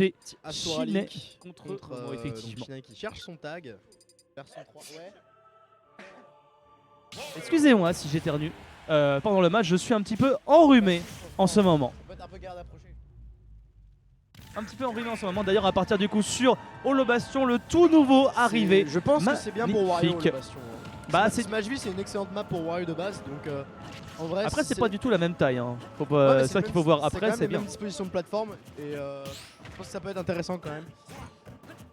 C'est Astora Shinai Link contre donc effectivement. Shinai qui cherche son tag. Version 3, ouais. Excusez-moi si j'éternue. Pendant le match, je suis un petit peu enrhumé en ce moment. Ça peut être un peu garde approché. Un petit peu enrhumé en ce moment. D'ailleurs, à partir du coup sur Holo Bastion, le tout nouveau arrivé. Je pense que c'est bien pour Wario Magnifique. le Bastion. Bah, c'est... Smashville c'est une excellente map pour Wario de base donc en vrai. Après, c'est pas du tout la même taille. Hein. Ouais, mais c'est ça qu'il faut voir après, c'est C'est bien. même disposition de plateforme et je pense que ça peut être intéressant quand même.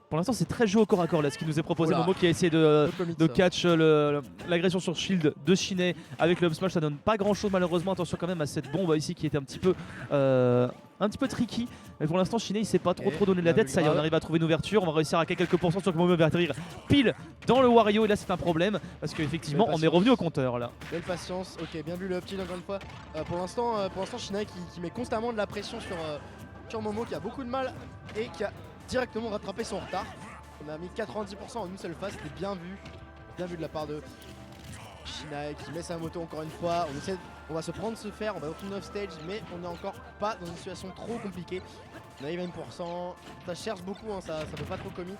Pour l'instant, c'est très jeu au corps à corps là, ce qui nous est proposé. Oula. Momo qui a essayé de catch l'agression sur shield de Shinai avec le up smash, ça donne pas grand chose malheureusement. Attention quand même à cette bombe ici qui était un petit peu tricky. Mais pour l'instant, Shinai il s'est pas trop donné de la tête. Ça y est, on arrive à trouver une ouverture. On va réussir à quelques pourcents sur que Momo va atterrir pile dans le Wario. Et là, c'est un problème parce qu'effectivement, on est revenu au compteur là. Belle patience, ok, bien vu le up tilt encore une fois. Pour l'instant, Shinai qui met constamment de la pression sur Momo qui a beaucoup de mal et qui a directement rattrapé son retard. On a mis 90% en une seule phase, c'était bien vu de la part de Shinai qui met sa moto encore une fois. On va se prendre ce fer, on va retourner off stage, mais on n'est encore pas dans une situation trop compliquée. On arrive à 1%, ça cherche beaucoup, hein, ça peut pas trop commit.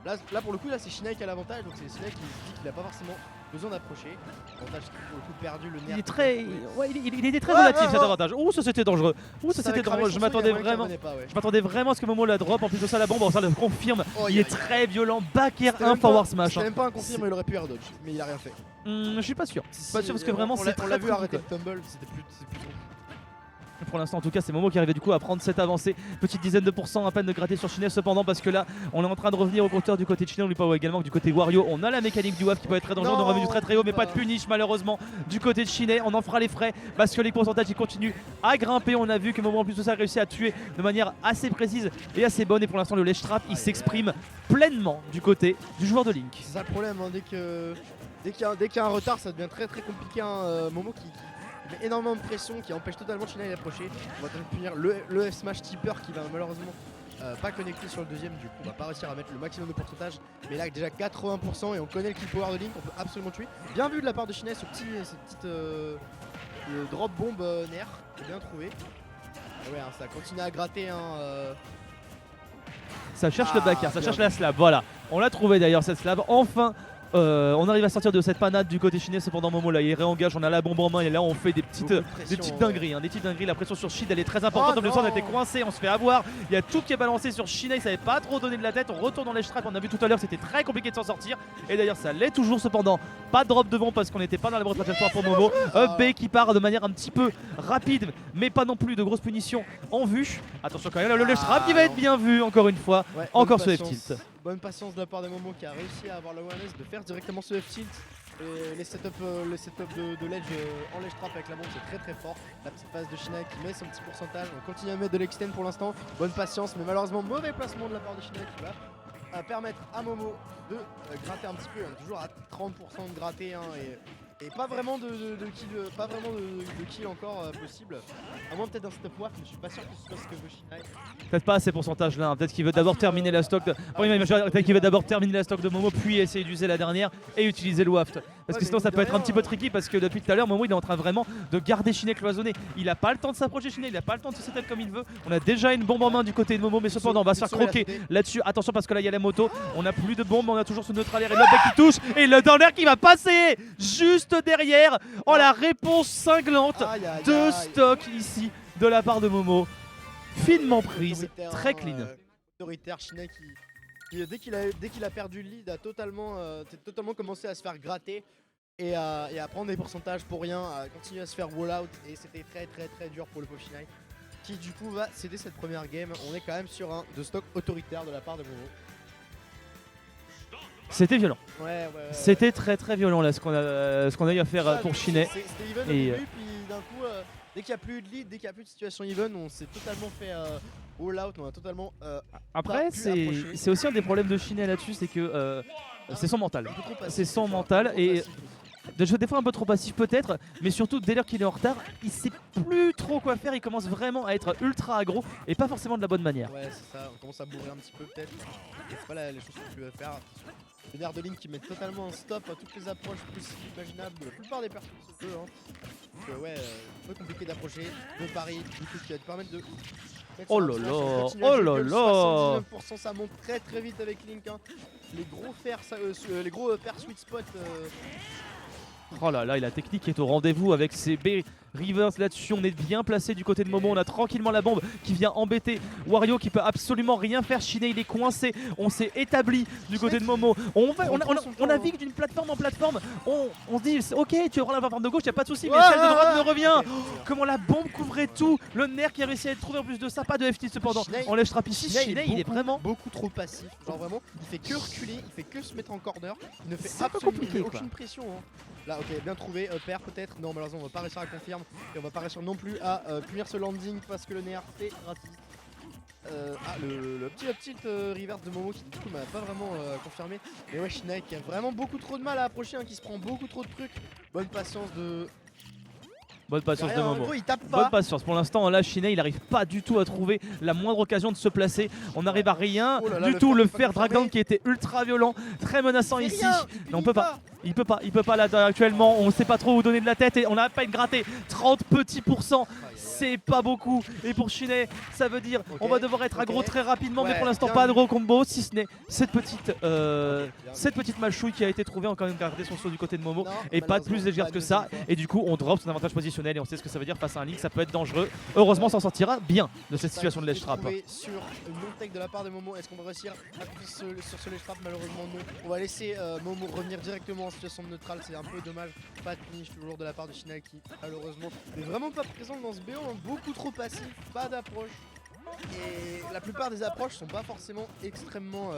Là pour le coup, là c'est Shinai qui a l'avantage, donc c'est Shinai qui se dit qu'il a pas forcément besoin d'approcher. Avantage qui pour le coup perdu le nerf. Il est très, ouais, il était très relatif cet avantage. Ouh, ça c'était dangereux. Ouh, ça c'était dangereux. Je m'attendais vraiment à ce que Momo la drop. En plus de ça, la bombe, ça le confirme. Il est très violent. Back air 1 forward smash. C'était même pas un confirme, il aurait pu air dodge, mais il a rien fait. Je suis pas sûr. Pas sûr parce que vraiment c'est très. On l'a vu arrêter le tumble, c'était plus bon. Pour l'instant en tout cas c'est Momo qui arrivait du coup à prendre cette avancée. Petite dizaine de pourcents à peine de gratter sur Shinai cependant parce que là on est en train de revenir au compteur du côté de Shinai. On lui parle également que du côté Wario on a la mécanique du WAF qui peut être très dangereuse. On est revenu très haut mais pas de punish malheureusement du côté de Shinai. On en fera les frais parce que les pourcentages ils continuent à grimper. On a vu que Momo en plus de ça a réussi à tuer de manière assez précise et assez bonne. Et pour l'instant le ledge trap il s'exprime pleinement du côté du joueur de Link. C'est ça le problème, hein, dès qu'il y a un retard ça devient très compliqué. Hein, Momo qui met énormément de pression, qui empêche totalement Shinai d'approcher. On va tenter de punir le F smash tipper qui va malheureusement pas connecter sur le deuxième, du coup on va pas réussir à mettre le maximum de pourcentage. Mais là déjà 80% et on connaît le kill power de Link, on peut absolument tuer. Bien vu de la part de Shinai, cette petite drop bombe nerf, c'est bien trouvé. Ouais, hein, ça continue à gratter. Hein, Ça cherche le backer, ça cherche la slab, voilà. On l'a trouvé d'ailleurs cette slab, enfin on arrive à sortir de cette panade du côté Shinai. Cependant Momo là il réengage, on a la bombe en main et là on fait des petites dingueries, hein, des petites dingueries. La pression sur Shield elle est très importante, comme le sang on a été coincé, on se fait avoir. Il y a tout qui est balancé sur Shinai, ça n'avait pas trop donné de la tête. On retourne dans les trap, on a vu tout à l'heure c'était très compliqué de s'en sortir. Et d'ailleurs ça l'est toujours cependant. Pas de drop devant parce qu'on n'était pas dans la bonne trajectoire pour Momo. Up B qui part de manière un petit peu rapide mais pas non plus de grosses punitions en vue. Attention quand même, le ledge trap qui va être bien vu encore une fois, encore ce F-tilt. Bonne patience de la part de Momo qui a réussi à avoir l'awareness de faire directement ce F-tilt. Et les setups de ledge en ledge trap avec la bombe c'est très fort. La petite phase de Shinai qui met son petit pourcentage. On continue à mettre de l'extend pour l'instant. Bonne patience mais malheureusement mauvais placement de la part de Shinai qui va permettre à Momo de gratter un petit peu. On est toujours à 30% de gratter hein, et pas vraiment de kill encore possible. À moins peut-être d'un stop WAF, mais je suis pas sûr que ce soit ce que veut Shinai. Peut-être pas à ces pourcentages là, hein. Peut-être qu'il veut d'abord terminer la stock de... peut-être qu'il veut d'abord terminer la stock de Momo puis essayer d'user la dernière et utiliser le waft. Parce que sinon ça peut être un petit peu tricky parce que depuis tout à l'heure Momo il est en train vraiment de garder Shinai cloisonné. Il a pas le temps de s'approcher Shinai, il a pas le temps de se setup comme il veut. On a déjà une bombe en main du côté de Momo mais cependant on va se faire croquer là-dessus. Attention parce que là il y a la moto, on a plus de bombes, on a toujours ce neutral air et le bec qui touche et le down air qui va passer juste derrière. Oh la réponse cinglante de stock ici de la part de Momo. Finement prise, très clean. Autoritaire Shinai qui dès qu'il a perdu le lead a totalement commencé à se faire gratter et à prendre des pourcentages pour rien, à continuer à se faire wall out et c'était très dur pour le pauvre Shinai qui du coup va céder cette première game. On est quand même sur un de stock autoritaire de la part de Momo. C'était violent. Ouais. C'était très violent là ce qu'on a eu à faire pour Shinai. C'était even au début, puis d'un coup, dès qu'il n'y a plus de lead, dès qu'il n'y a plus de situation even, on s'est totalement fait all out, on a totalement. Après, c'est aussi un des problèmes de Shinai là-dessus, c'est que c'est son mental. C'est son mental et de jouer des fois un peu trop passif peut-être, mais surtout dès lors qu'il est en retard, il sait plus trop quoi faire, il commence vraiment à être ultra aggro et pas forcément de la bonne manière. Ouais c'est ça, on commence à bourrer un petit peu peut-être, et c'est pas les choses que tu veux faire. Le nerf de Link qui met totalement un stop à toutes les approches possibles, imaginables de la plupart des personnes de ce jeu. Hein. Donc ouais, un peu compliqué d'approcher, de pari, du coup qui va te permettre de Oh là là, oh là là. 79%, ça monte très très vite avec Link. Hein. Les gros fers, les gros pairs sweet spot. Oh là là, et la technique est au rendez-vous avec ses B Rivers là-dessus. On est bien placé du côté de Momo. On a tranquillement la bombe qui vient embêter Wario qui peut absolument rien faire. Shiné il est coincé. On s'est établi du côté de Momo. On navigue d'une plateforme en plateforme. On se dit ok, tu vas prendre la plateforme de gauche, y a pas de souci, mais celle de droite ne revient. Comment la bombe couvrait tout. Le nerf qui a réussi à être trouvé en plus de ça. Pas de FT cependant. On lèche trap ici. Shiné il est vraiment beaucoup trop passif. Genre vraiment, il fait que reculer, il fait que se mettre en corner. Il ne fait C'est un peu absolument compliqué, aucune pression. Hein. Là, ok, bien trouvé. Père peut-être. Non, malheureusement, on va pas réussir à confirmer. Et on va pas réussir non plus à punir ce landing parce que le nerf est raciste. Le petit reverse de Momo qui du coup m'a pas vraiment confirmé. Mais ouais, Shinnai qui a vraiment beaucoup trop de mal à approcher, hein, qui se prend beaucoup trop de trucs. Bonne patience de. Bonne patience de En Momo. gros, il tape Bonne pas. patience. Pour l'instant, là, Shiné, il arrive pas du tout à trouver la moindre occasion de se placer. On n'arrive à rien Oh là là, du le tout. fer Le qui est pas fer drag down confirmé. qui était ultra violent, très menaçant Il fait ici. rien, il Non, on punit peut pas. Il peut pas là actuellement. On sait pas trop où donner de la tête et on n'a pas été gratté. 30 petits pourcents, c'est pas beaucoup. Et pour Shiné, ça veut dire on va devoir être aggro très rapidement, mais Ouais, pour l'instant bien pas vu. de gros combo, si ce n'est cette petite malchouille qui a été trouvée encore une gardée son saut du côté de Momo. Non, Et pas de plus malheureusement, légère pas que de ça. deuxième fois. Et du coup, on drop son avantage positionnel et on sait ce que ça veut dire face à un Link. Ça peut être dangereux. Heureusement, on s'en sortira bien de cette situation de ledge trap. Sur une non-tech de la part de Momo, est-ce qu'on va réussir à couper sur ce ledge trap? Malheureusement non. On va laisser Momo revenir directement en situation de neutrale, c'est un peu dommage. Pas de finish toujours de la part de Shinnai qui malheureusement n'est vraiment pas présent dans ce BO, hein. Beaucoup trop passif, pas d'approche. Et la plupart des approches sont pas forcément extrêmement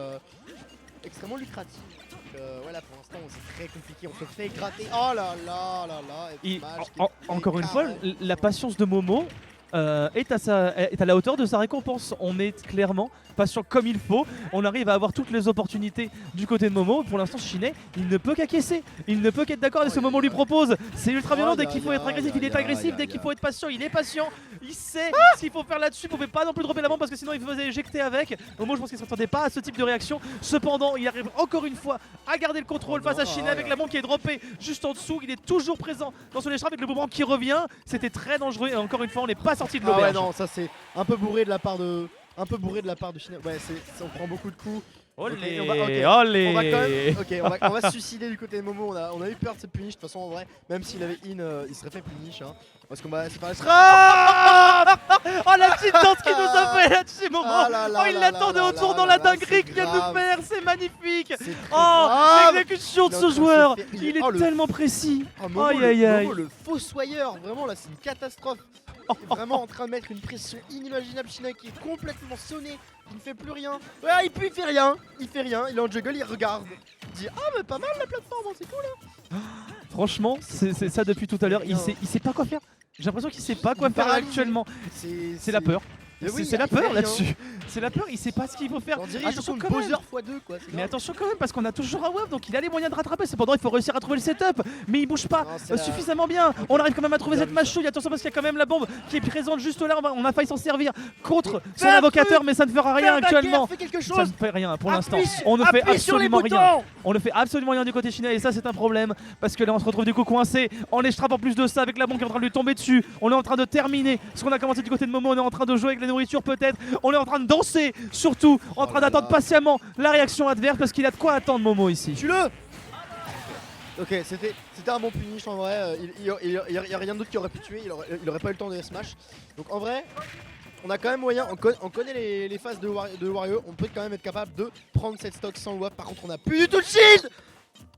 lucratives. Donc voilà, pour l'instant c'est très compliqué, on se fait gratter. Oh là là là là. Et dommage, encore une fois, 40. la patience de Momo est à la hauteur de sa récompense. On est clairement patient comme il faut. On arrive à avoir toutes les opportunités du côté de Momo. Pour l'instant, Shiné, il ne peut qu'acquiescer. Il ne peut qu'être d'accord avec ce que Momo lui propose. C'est ultra violent dès qu'il faut être agressif. Il est agressif dès qu'il faut être patient. Il est patient. Il sait ce qu'il faut faire là-dessus. Il ne pouvait pas non plus dropper la bombe parce que sinon il faisait éjecter avec. Momo, je pense qu'il ne s'attendait pas à ce type de réaction. Cependant, il arrive encore une fois à garder le contrôle face à Shiné avec la bombe qui est droppée juste en dessous. Il est toujours présent dans son écharpe avec le boomerang qui revient. C'était très dangereux et encore une fois, on n'est pas sorti de Ah ouais, l'auberge. non, ça c'est un peu bourré de la part de Shinnai. Ouais, on prend beaucoup de coups. Olé, on va quand olé. même, on va se suicider du côté de Momo. On a eu peur de cette punish. De toute façon, en vrai, même s'il avait il serait fait punish. Hein, parce qu'on va se faire. Oh la petite danse qu'il nous a fait là-dessus, Momo. Ah là là Oh, il là l'attendait là autour là dans là la là, dinguerie c'est qu'il vient de grave. nous faire. C'est magnifique. C'est très Oh, grave. l'exécution de Il est en ce train de se joueur. faire- Il Oh, est le- tellement précis. Momo, Aïe aïe aïe. Momo, le fossoyeur, vraiment là, c'est une catastrophe. Il est vraiment en train de mettre une pression inimaginable. Shinnai qui est complètement sonné, qui ne fait plus rien. Ouais, il fait rien. Il fait rien. Il est en juggle, il regarde. Il dit ah mais pas mal la plateforme, hein, c'est cool. Hein. Franchement, c'est ça depuis tout à l'heure. Il sait pas quoi faire. J'ai l'impression qu'il sait pas quoi Il faire paralyse. actuellement. C'est la peur. Mais oui, C'est la il fait peur rien. là-dessus. C'est la peur, il sait pas ce qu'il faut faire. On dirait Attention contre quand même. Bowser x2 quoi. c'est Mais grave. attention quand même parce qu'on a toujours un web donc il a les moyens de rattraper. Cependant il faut réussir à trouver le setup. Mais il bouge pas Non, c'est la- suffisamment bien. On arrive quand même à trouver Bien cette vu, ça. machouille. Attention parce qu'il y a quand même la bombe qui est présente juste là. On a failli s'en servir contre son Fais un invocateur truc. mais ça ne fera rien Fais un backer, actuellement. fais quelque Ça chose. ne fait rien pour l'instant. Appuie- On ne fait appuie sur les absolument rien. boutons. On ne fait absolument rien du côté chinois et ça c'est un problème parce que là on se retrouve du coup coincé en échappe en plus de ça avec la bombe qui est en train de lui tomber dessus. On est en train de terminer ce qu'on a commencé du côté de Momo. On est en train de jouer avec la nourriture peut-être. On est en train de danser surtout, en train là d'attendre là. patiemment la réaction adverse parce qu'il a de quoi attendre Momo ici. Tue-le. Ok, c'était un bon punish en vrai. Il y a rien d'autre qui aurait pu tuer. Il aurait pas eu le temps de S-Smash. Donc en vrai, on a quand même moyen. On connaît les phases de Wario. On peut quand même être capable de prendre cette stock sans WAP. Par contre, on a plus du tout de shield.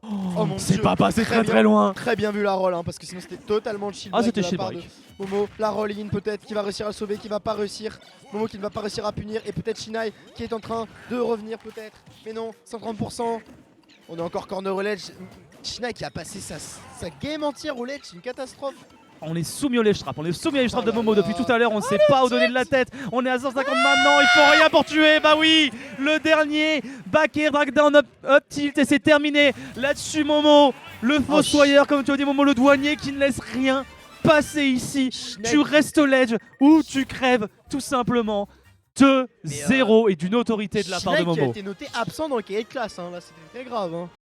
Oh mon C'est Dieu. pas passé très bien. très loin. Très bien vu la roll, hein, parce que sinon c'était totalement le shield Ah, break c'était de la shield part break. de Momo. La roll in peut-être qui va réussir à sauver, qui va pas réussir. Momo qui ne va pas réussir à punir et peut-être Shinnai qui est en train de revenir peut-être. Mais non, 130%. On est encore corner au ledge. Shinnai qui a passé sa game entière au ledge, c'est une catastrophe. On est soumis au ledge trap, on est soumis à ledge trap de Oh là Momo là. depuis tout à l'heure, on sait pas où donner de la tête. On est à 150 maintenant, il faut rien pour tuer, bah oui. Le dernier, back air, drag down, up tilt et c'est terminé. Là-dessus Momo, le fossoyeur comme tu as dit Momo, le douanier qui ne laisse rien passer ici. Shinnai Tu restes au ledge ou tu crèves tout simplement. 2-0 et d'une autorité de la part de Shinnai qui a Momo. été noté absent dans le cahier de classe, hein. Là c'était très grave. Hein.